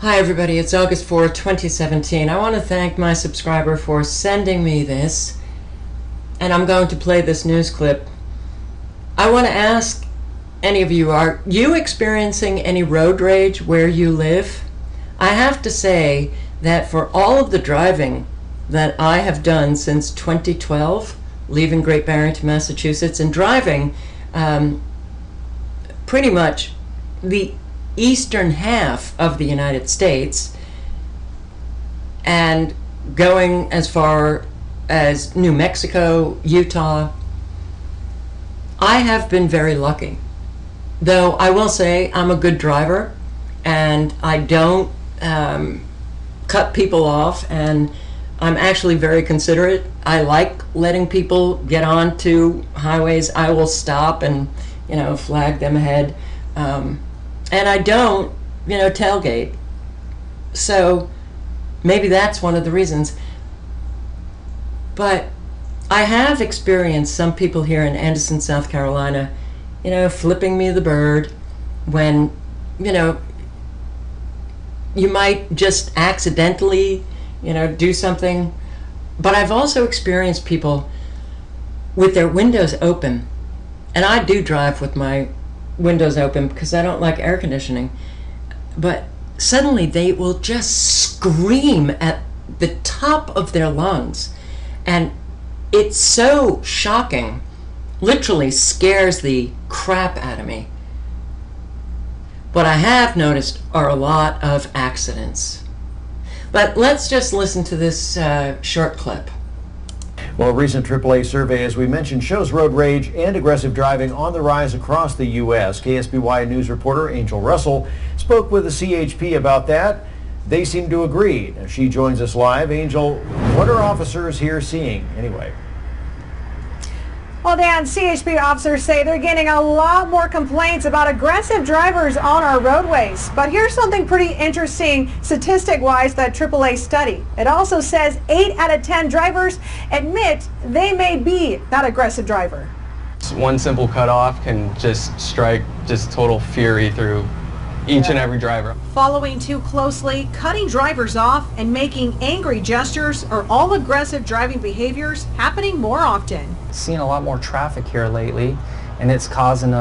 Hi everybody, it's August 4th, 2017. I want to thank my subscriber for sending me this, and I'm going to play this news clip. I want to ask any of you, are you experiencing any road rage where you live? I have to say that for all of the driving that I have done since 2012, leaving Great Barrington, Massachusetts, and driving pretty much the eastern half of the United States and going as far as New Mexico, Utah, I have been very lucky. Though I will say I'm a good driver and I don't cut people off, and I'm actually very considerate. I like letting people get onto highways. I will stop and, flag them ahead. And I don't, tailgate. So maybe that's one of the reasons. But I have experienced some people here in Anderson, South Carolina, flipping me the bird when, you might just accidentally, do something. But I've also experienced people with their windows open. And I do drive with my windows open because I don't like air conditioning, but suddenly they will just scream at the top of their lungs, and it's so shocking, literally scares the crap out of me. What I have noticed are a lot of accidents. But let's just listen to this short clip. Well, a recent AAA survey, as we mentioned, shows road rage and aggressive driving on the rise across the U.S. KSBY News reporter Angel Russell spoke with the CHP about that. They seem to agree. Now, she joins us live. Angel, what are officers here seeing anyway? Well, Dan, CHP officers say they're getting a lot more complaints about aggressive drivers on our roadways. But here's something pretty interesting statistic-wise, that AAA study. It also says 8 out of 10 drivers admit they may be that aggressive driver. One simple cutoff can just strike total fury through each and every driver. Following too closely, cutting drivers off, and making angry gestures are all aggressive driving behaviors happening more often. Seeing a lot more traffic here lately, and it's causing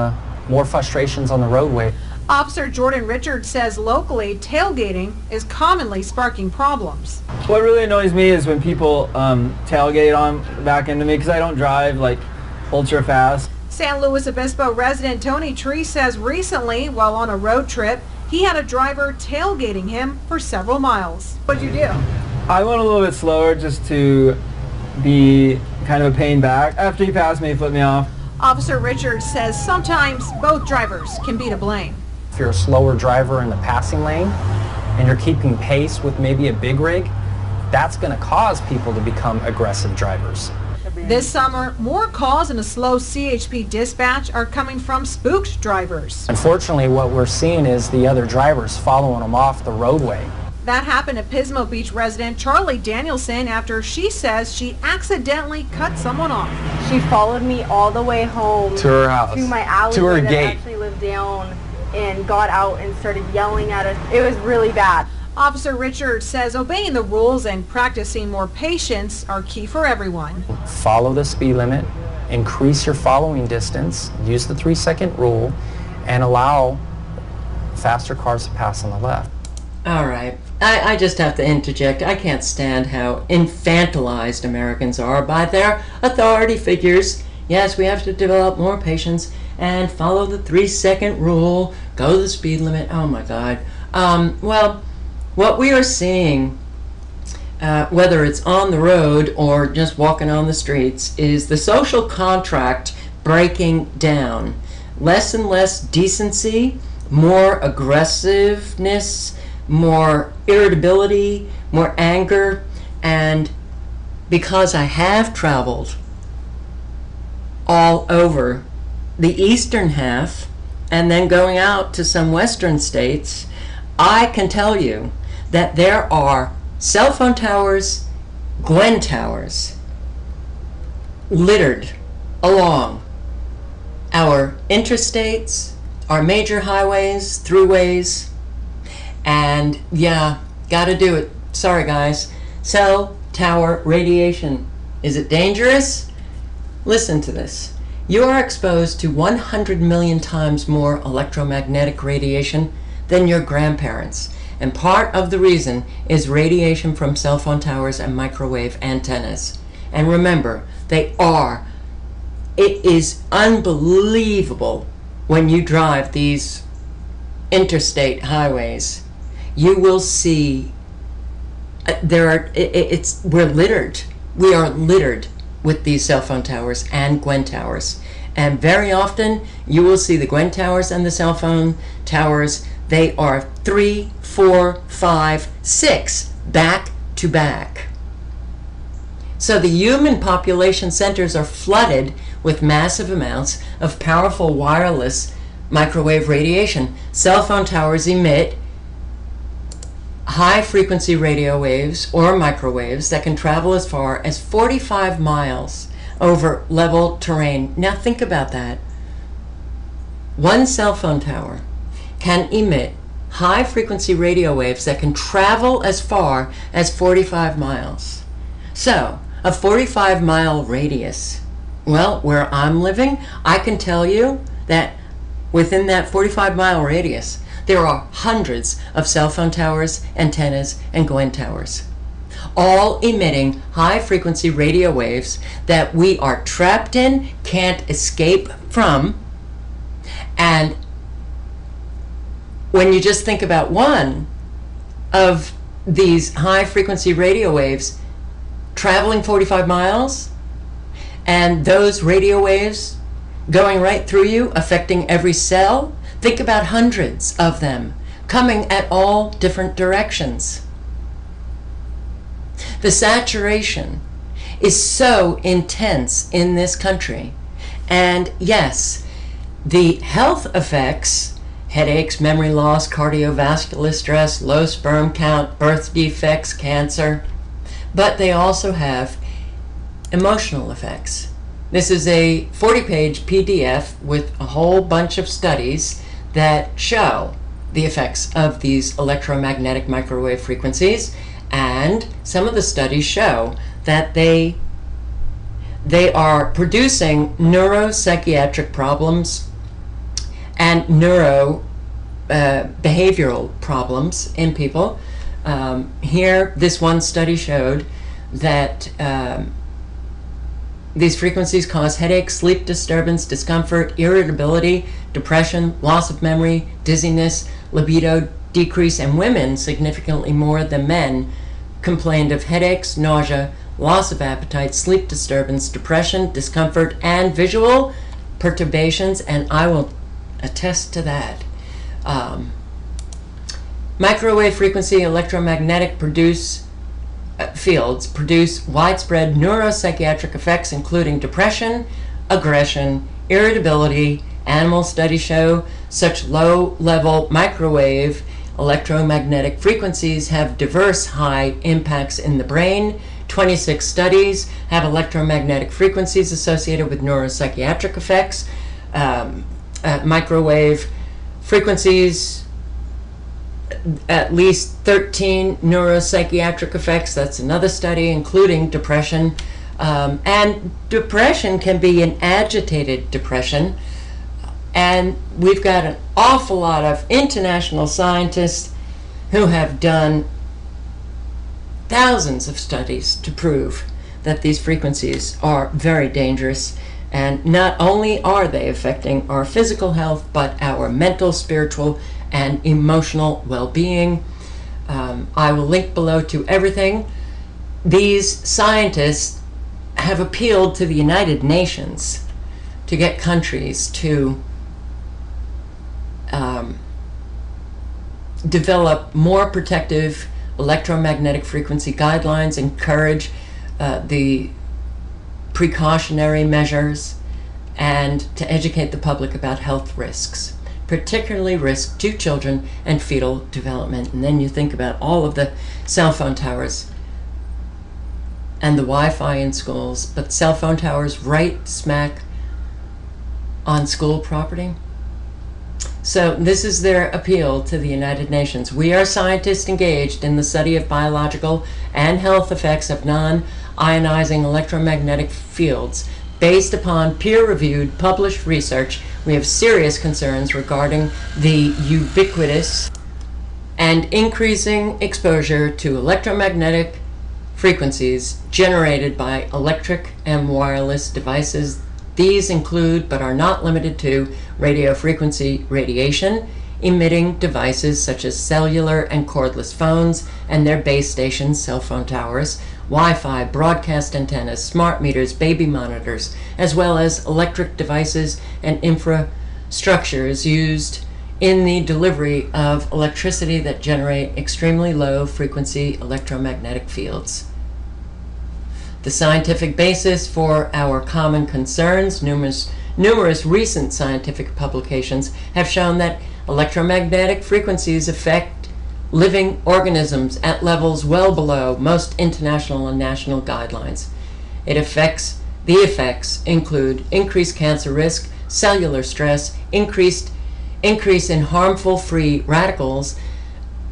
more frustrations on the roadway. Officer Jordan Richards says locally, tailgating is commonly sparking problems. What really annoys me is when people tailgate on back into me, because I don't drive like ultra fast. San Luis Obispo resident Tony Tree says recently, while on a road trip, he had a driver tailgating him for several miles. What'd you do? I went a little bit slower just to be kind of a pain back. After he passed me, he flipped me off. Officer Richards says sometimes both drivers can be to blame. If you're a slower driver in the passing lane and you're keeping pace with maybe a big rig, that's going to cause people to become aggressive drivers. This summer, more calls in a slow CHP dispatch are coming from spooked drivers. Unfortunately, what we're seeing is the other drivers following them off the roadway. That happened to Pismo Beach resident Charlie Danielson after she says she accidentally cut someone off. She followed me all the way home To her house. to my alley To her that gate. I actually lived down, and got out and started yelling at us. It was really bad. Officer Richards says obeying the rules and practicing more patience are key for everyone. Follow the speed limit, increase your following distance, use the 3-second rule, and allow faster cars to pass on the left. All right, I just have to interject. I can't stand how infantilized Americans are by their authority figures. Yes, we have to develop more patience and follow the 3-second rule, go the speed limit. Oh my God. Well, what we are seeing, whether it's on the road or just walking on the streets, is the social contract breaking down. Less and less decency, more aggressiveness, more irritability, more anger. And because I have traveled all over the eastern half and then going out to some western states, I can tell you that there are cell phone towers, Gwen towers, littered along our interstates, our major highways, throughways, And yeah, gotta do it. Sorry guys. Cell tower radiation. Is it dangerous? Listen to this. You are exposed to 100 million times more electromagnetic radiation than your grandparents. And part of the reason is radiation from cell phone towers and microwave antennas. And remember, it is unbelievable when you drive these interstate highways. You will see we're littered. We are littered with these cell phone towers and Gwen towers. And very often you will see the Gwen towers and the cell phone towers. They are 3, 4, 5, 6 back to back. So the human population centers are flooded with massive amounts of powerful wireless microwave radiation. Cell phone towers emit high frequency radio waves or microwaves that can travel as far as 45 miles over level terrain. Now think about that. One cell phone tower can emit high frequency radio waves that can travel as far as 45 miles. So a 45-mile radius, well, where I'm living, I can tell you that within that 45-mile radius there are hundreds of cell phone towers, antennas, and Gwen towers, all emitting high-frequency radio waves that we are trapped in, can't escape from. And when you just think about one of these high-frequency radio waves traveling 45 miles, and those radio waves going right through you, affecting every cell, think about hundreds of them coming at all different directions. The saturation is so intense in this country. And yes, the health effects, headaches, memory loss, cardiovascular stress, low sperm count, birth defects, cancer, but they also have emotional effects. This is a 40-page PDF with a whole bunch of studies that show the effects of these electromagnetic microwave frequencies, and some of the studies show that they are producing neuropsychiatric problems and behavioral problems in people. Here, this one study showed that these frequencies cause headaches, sleep disturbance, discomfort, irritability, depression, loss of memory, dizziness, libido decrease, and women significantly more than men complained of headaches, nausea, loss of appetite, sleep disturbance, depression, discomfort, and visual perturbations, and I will attest to that. Microwave frequency electromagnetic fields produce widespread neuropsychiatric effects, including depression, aggression, irritability. Animal studies show such low-level microwave electromagnetic frequencies have diverse high impacts in the brain. 26 studies have electromagnetic frequencies associated with neuropsychiatric effects. Microwave frequencies, at least 13 neuropsychiatric effects. That's another study, including depression. And depression can be an agitated depression. And we've got an awful lot of international scientists who have done thousands of studies to prove that these frequencies are very dangerous. And not only are they affecting our physical health, but our mental, spiritual, and emotional well-being. I will link below to everything. These scientists have appealed to the United Nations to get countries to develop more protective electromagnetic frequency guidelines, encourage the precautionary measures, and to educate the public about health risks, particularly risk to children and fetal development. And then you think about all of the cell phone towers and the Wi-Fi in schools, but cell phone towers right smack on school property. So this is their appeal to the United Nations. We are scientists engaged in the study of biological and health effects of non-ionizing electromagnetic fields. Based upon peer-reviewed, published research, we have serious concerns regarding the ubiquitous and increasing exposure to electromagnetic frequencies generated by electric and wireless devices. These include, but are not limited to, radio frequency radiation, emitting devices such as cellular and cordless phones and their base stations, cell phone towers, Wi-Fi, broadcast antennas, smart meters, baby monitors, as well as electric devices and infrastructures used in the delivery of electricity that generate extremely low frequency electromagnetic fields. The scientific basis for our common concerns, numerous recent scientific publications have shown that electromagnetic frequencies affect living organisms at levels well below most international and national guidelines. The effects include increased cancer risk, cellular stress, increase in harmful free radicals,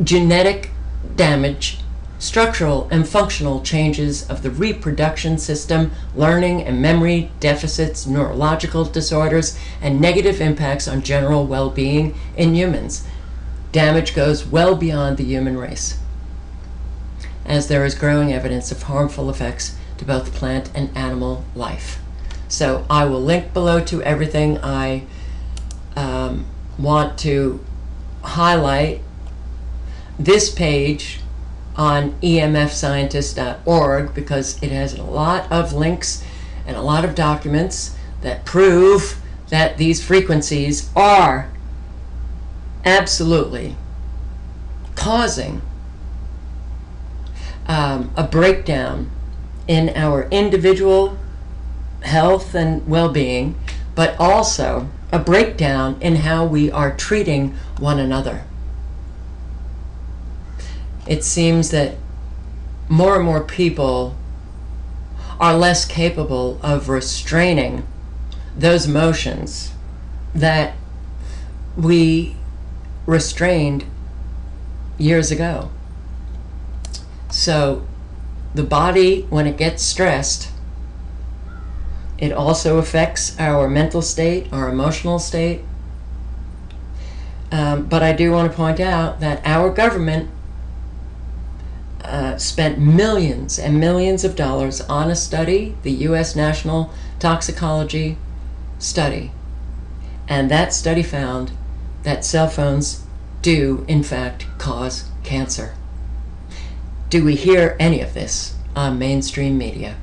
genetic damage, structural and functional changes of the reproduction system, learning and memory deficits, neurological disorders, and negative impacts on general well-being in humans. Damage goes well beyond the human race, as there is growing evidence of harmful effects to both plant and animal life. So I will link below to everything. I want to highlight this page on emfscientist.org because it has a lot of links and a lot of documents that prove that these frequencies are absolutely causing a breakdown in our individual health and well-being, but also a breakdown in how we are treating one another. It seems that more and more people are less capable of restraining those emotions that we restrained years ago. So the body, when it gets stressed, it also affects our mental state, our emotional state. But I do want to point out that our government spent millions and millions of dollars on a study, the U.S. National Toxicology Study. And that study found that cell phones do, in fact, cause cancer. Do we hear any of this on mainstream media?